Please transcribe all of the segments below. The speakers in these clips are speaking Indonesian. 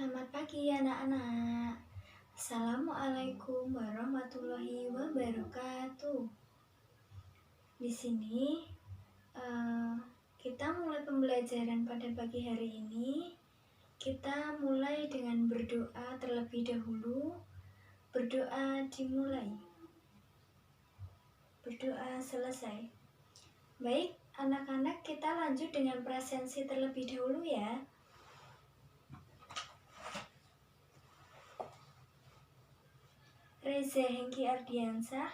Selamat pagi anak-anak. Assalamualaikum warahmatullahi wabarakatuh. Di sini kita mulai pembelajaran pada pagi hari ini. Kita mulai dengan berdoa terlebih dahulu. Berdoa dimulai. Berdoa selesai. Baik, anak-anak, kita lanjut dengan presensi terlebih dahulu ya. Reza Hengki Ardiansah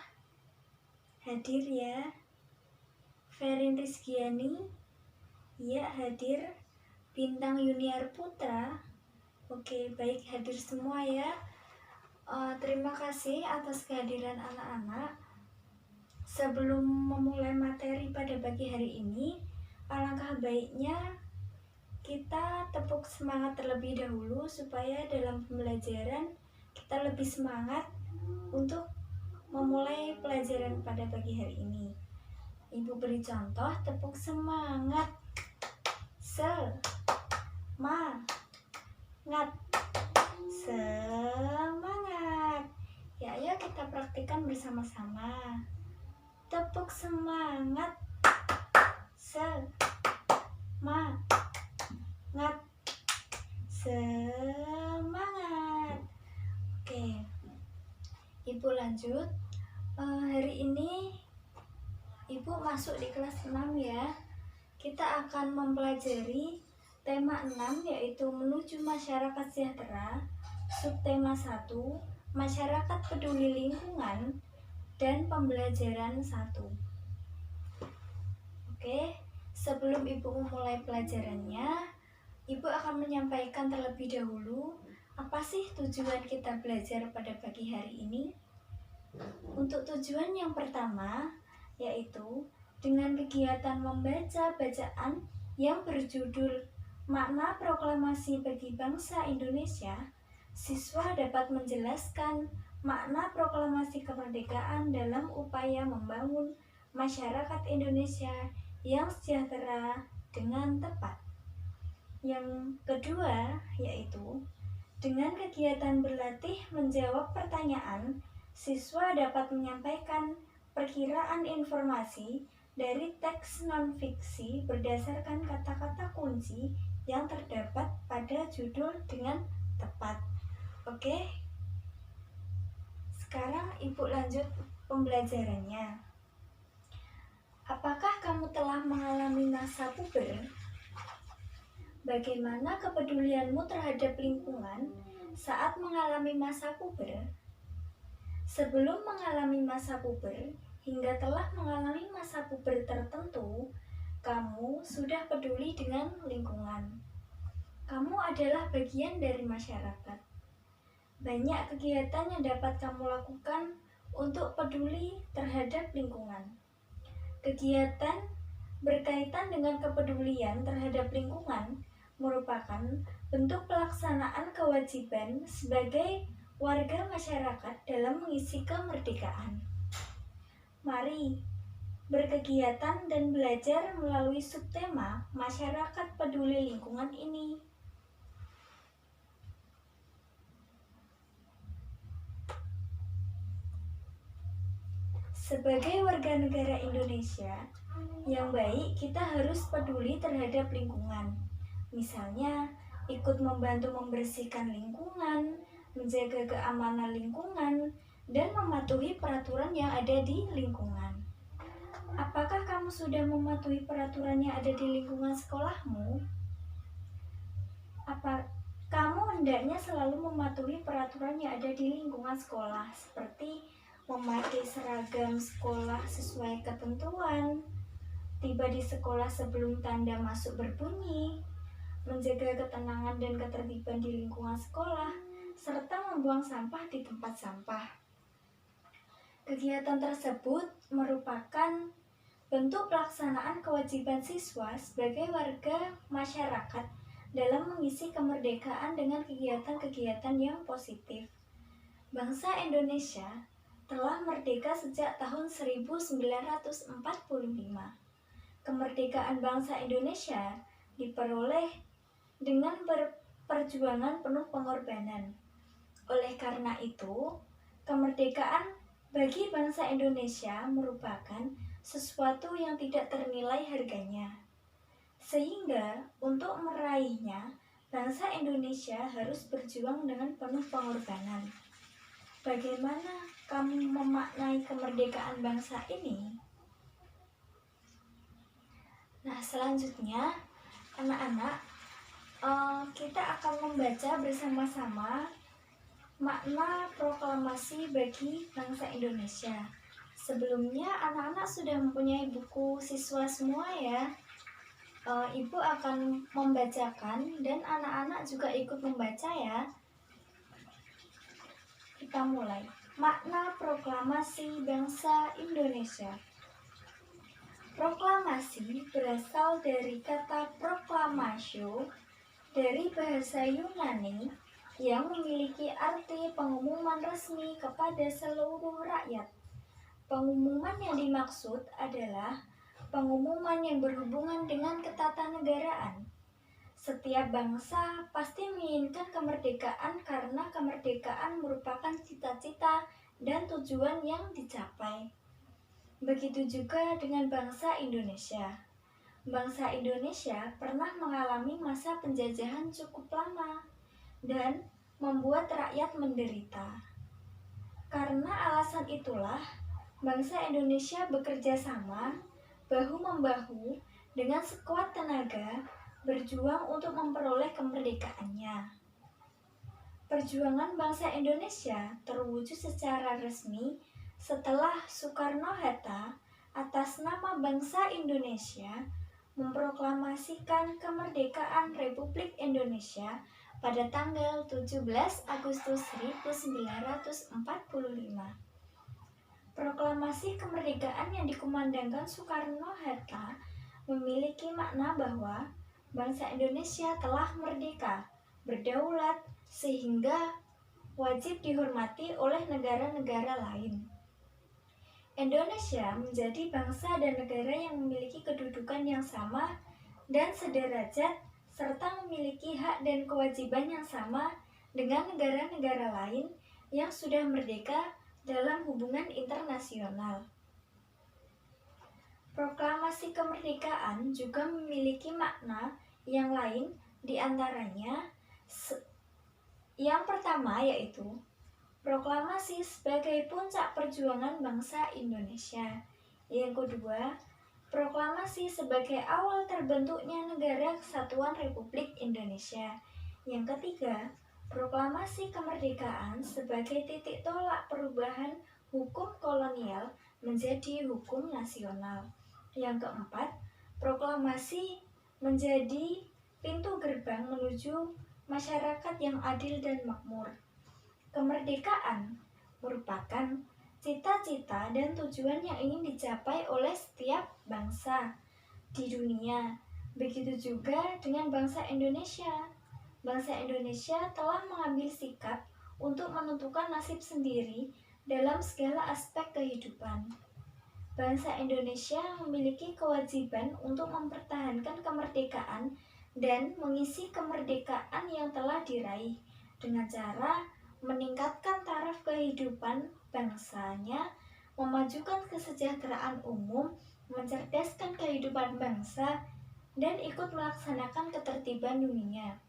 hadir ya. Ferin Rizkiani ya hadir. Bintang Yuniar Putra oke, baik, hadir semua ya. Terima kasih atas kehadiran anak-anak. Sebelum memulai materi pada pagi hari ini, alangkah baiknya kita tepuk semangat terlebih dahulu supaya dalam pembelajaran kita lebih semangat untuk memulai pelajaran pada pagi hari ini. Ibu beri contoh, tepuk semangat. Semangat. Ya, ayo kita praktikkan bersama-sama. Tepuk semangat. Semangat. Oke. Ibu lanjut. Hari ini Ibu masuk di kelas 6 ya. Kita akan mempelajari tema 6 yaitu menuju masyarakat sejahtera. Subtema 1, masyarakat peduli lingkungan, dan pembelajaran 1. Oke, sebelum Ibu memulai pelajarannya, Ibu akan menyampaikan terlebih dahulu apa sih tujuan kita belajar pada pagi hari ini. Untuk tujuan yang pertama, yaitu dengan kegiatan membaca bacaan yang berjudul Makna Proklamasi bagi Bangsa Indonesia, siswa dapat menjelaskan makna proklamasi kemerdekaan dalam upaya membangun masyarakat Indonesia yang sejahtera dengan tepat. Yang kedua, yaitu dengan kegiatan berlatih menjawab pertanyaan, siswa dapat menyampaikan perkiraan informasi dari teks non-fiksi berdasarkan kata-kata kunci yang terdapat pada judul dengan tepat. Oke? Sekarang Ibu lanjut pembelajarannya. Apakah kamu telah mengalami masa puber? Bagaimana kepedulianmu terhadap lingkungan saat mengalami masa puber? Sebelum mengalami masa puber hingga telah mengalami masa puber tertentu, kamu sudah peduli dengan lingkungan. Kamu adalah bagian dari masyarakat. Banyak kegiatan yang dapat kamu lakukan untuk peduli terhadap lingkungan. Kegiatan berkaitan dengan kepedulian terhadap lingkungan merupakan bentuk pelaksanaan kewajiban sebagai warga masyarakat dalam mengisi kemerdekaan. Mari berkegiatan dan belajar melalui subtema masyarakat peduli lingkungan ini. Sebagai warga negara Indonesia yang baik, kita harus peduli terhadap lingkungan. Misalnya, ikut membantu membersihkan lingkungan, menjaga keamanan lingkungan, dan mematuhi peraturan yang ada di lingkungan. Apakah kamu sudah mematuhi peraturan yang ada di lingkungan sekolahmu? Kamu hendaknya selalu mematuhi peraturan yang ada di lingkungan sekolah, seperti memakai seragam sekolah sesuai ketentuan, tiba di sekolah sebelum tanda masuk berbunyi, menjaga ketenangan dan ketertiban di lingkungan sekolah, serta membuang sampah di tempat sampah. Kegiatan tersebut merupakan bentuk pelaksanaan kewajiban siswa sebagai warga masyarakat dalam mengisi kemerdekaan dengan kegiatan-kegiatan yang positif. Bangsa Indonesia telah merdeka sejak tahun 1945. Kemerdekaan bangsa Indonesia diperoleh dengan perjuangan penuh pengorbanan. Oleh karena itu, kemerdekaan bagi bangsa Indonesia merupakan sesuatu yang tidak ternilai harganya. Sehingga untuk meraihnya, bangsa Indonesia harus berjuang dengan penuh pengorbanan. Bagaimana kamu memaknai kemerdekaan bangsa ini? Nah, selanjutnya, anak-anak, kita akan membaca bersama-sama makna proklamasi bagi bangsa Indonesia. Sebelumnya, anak-anak sudah mempunyai buku siswa semua ya. Ibu akan membacakan dan anak-anak juga ikut membaca ya. Kita mulai. Makna proklamasi bangsa Indonesia. Proklamasi berasal dari kata proklamatio dari bahasa Yunani yang memiliki arti pengumuman resmi kepada seluruh rakyat. Pengumuman yang dimaksud adalah pengumuman yang berhubungan dengan ketatanegaraan. Setiap bangsa pasti menginginkan kemerdekaan karena kemerdekaan merupakan cita-cita dan tujuan yang dicapai. Begitu juga dengan bangsa Indonesia. Bangsa Indonesia pernah mengalami masa penjajahan cukup lama dan membuat rakyat menderita. Karena alasan itulah, bangsa Indonesia bekerja sama, bahu-membahu, dengan sekuat tenaga, berjuang untuk memperoleh kemerdekaannya. Perjuangan bangsa Indonesia terwujud secara resmi setelah Soekarno-Hatta atas nama bangsa Indonesia memproklamasikan kemerdekaan Republik Indonesia pada tanggal 17 Agustus 1945. Proklamasi kemerdekaan yang dikumandangkan Soekarno-Hatta memiliki makna bahwa bangsa Indonesia telah merdeka, berdaulat, sehingga wajib dihormati oleh negara-negara lain. Indonesia menjadi bangsa dan negara yang memiliki kedudukan yang sama dan sederajat serta memiliki hak dan kewajiban yang sama dengan negara-negara lain yang sudah merdeka dalam hubungan internasional. Proklamasi kemerdekaan juga memiliki makna yang lain, diantaranya yang pertama yaitu proklamasi sebagai puncak perjuangan bangsa Indonesia. Yang kedua, proklamasi sebagai awal terbentuknya Negara Kesatuan Republik Indonesia. Yang ketiga, proklamasi kemerdekaan sebagai titik tolak perubahan hukum kolonial menjadi hukum nasional. Yang keempat, proklamasi menjadi pintu gerbang menuju masyarakat yang adil dan makmur. Kemerdekaan merupakan cita-cita dan tujuan yang ingin dicapai oleh setiap bangsa di dunia. Begitu juga dengan bangsa Indonesia. Bangsa Indonesia telah mengambil sikap untuk menentukan nasib sendiri dalam segala aspek kehidupan. Bangsa Indonesia memiliki kewajiban untuk mempertahankan kemerdekaan dan mengisi kemerdekaan yang telah diraih dengan cara meningkatkan taraf kehidupan bangsanya, memajukan kesejahteraan umum, mencerdaskan kehidupan bangsa, dan ikut melaksanakan ketertiban dunia.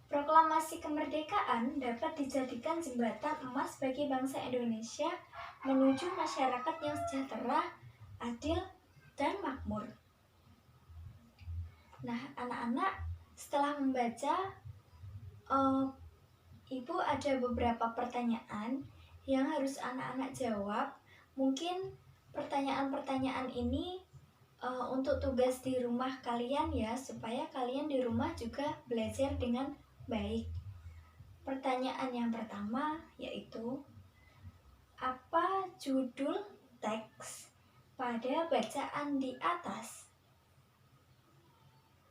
Proklamasi kemerdekaan dapat dijadikan jembatan emas bagi bangsa Indonesia menuju masyarakat yang sejahtera, adil, dan makmur. Nah, anak-anak, setelah membaca, Ibu ada beberapa pertanyaan yang harus anak-anak jawab. Mungkin pertanyaan-pertanyaan ini untuk tugas di rumah kalian ya, supaya kalian di rumah juga belajar dengan baik. Pertanyaan yang pertama yaitu, apa judul teks pada bacaan di atas?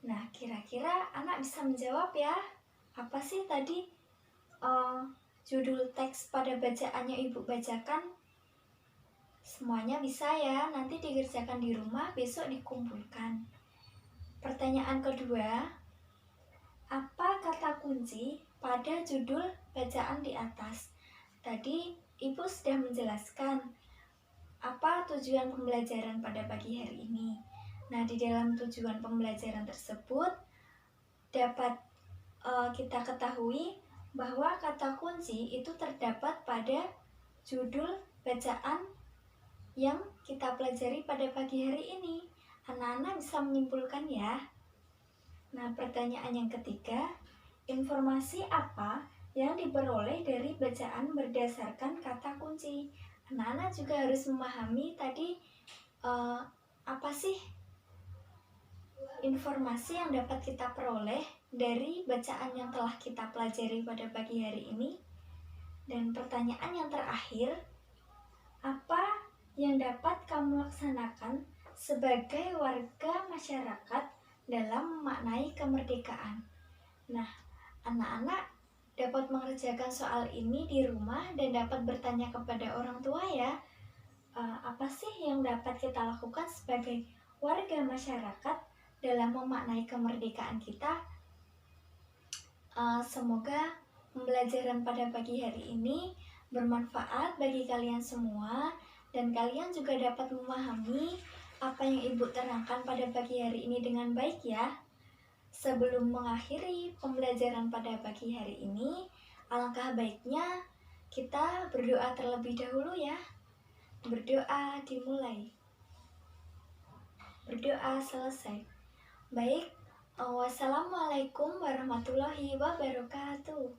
Nah, kira-kira anak bisa menjawab ya. Apa sih tadi judul teks pada bacaannya Ibu bacakan? Semuanya bisa ya, nanti dikerjakan di rumah, besok dikumpulkan. Pertanyaan kedua, Apa kata kunci pada judul bacaan di atas? Tadi Ibu sudah menjelaskan apa tujuan pembelajaran pada pagi hari ini. Nah, di dalam tujuan pembelajaran tersebut dapat kita ketahui bahwa kata kunci itu terdapat pada judul bacaan yang kita pelajari pada pagi hari ini. Anak-anak bisa menyimpulkan ya. Nah, pertanyaan yang ketiga, informasi apa yang diperoleh dari bacaan berdasarkan kata kunci? Anak-anak juga harus memahami tadi apa sih informasi yang dapat kita peroleh dari bacaan yang telah kita pelajari pada pagi hari ini. Dan pertanyaan yang terakhir, apa yang dapat kamu laksanakan sebagai warga masyarakat dalam memaknai kemerdekaan? Nah, anak-anak dapat mengerjakan soal ini di rumah dan dapat bertanya kepada orang tua ya. Apa sih yang dapat kita lakukan sebagai warga masyarakat dalam memaknai kemerdekaan kita? Semoga pembelajaran pada pagi hari ini bermanfaat bagi kalian semua dan kalian juga dapat memahami apa yang Ibu terangkan pada pagi hari ini dengan baik ya. Sebelum mengakhiri pembelajaran pada pagi hari ini, alangkah baiknya kita berdoa terlebih dahulu ya. Berdoa dimulai. Berdoa selesai. Baik, wassalamualaikum warahmatullahi wabarakatuh.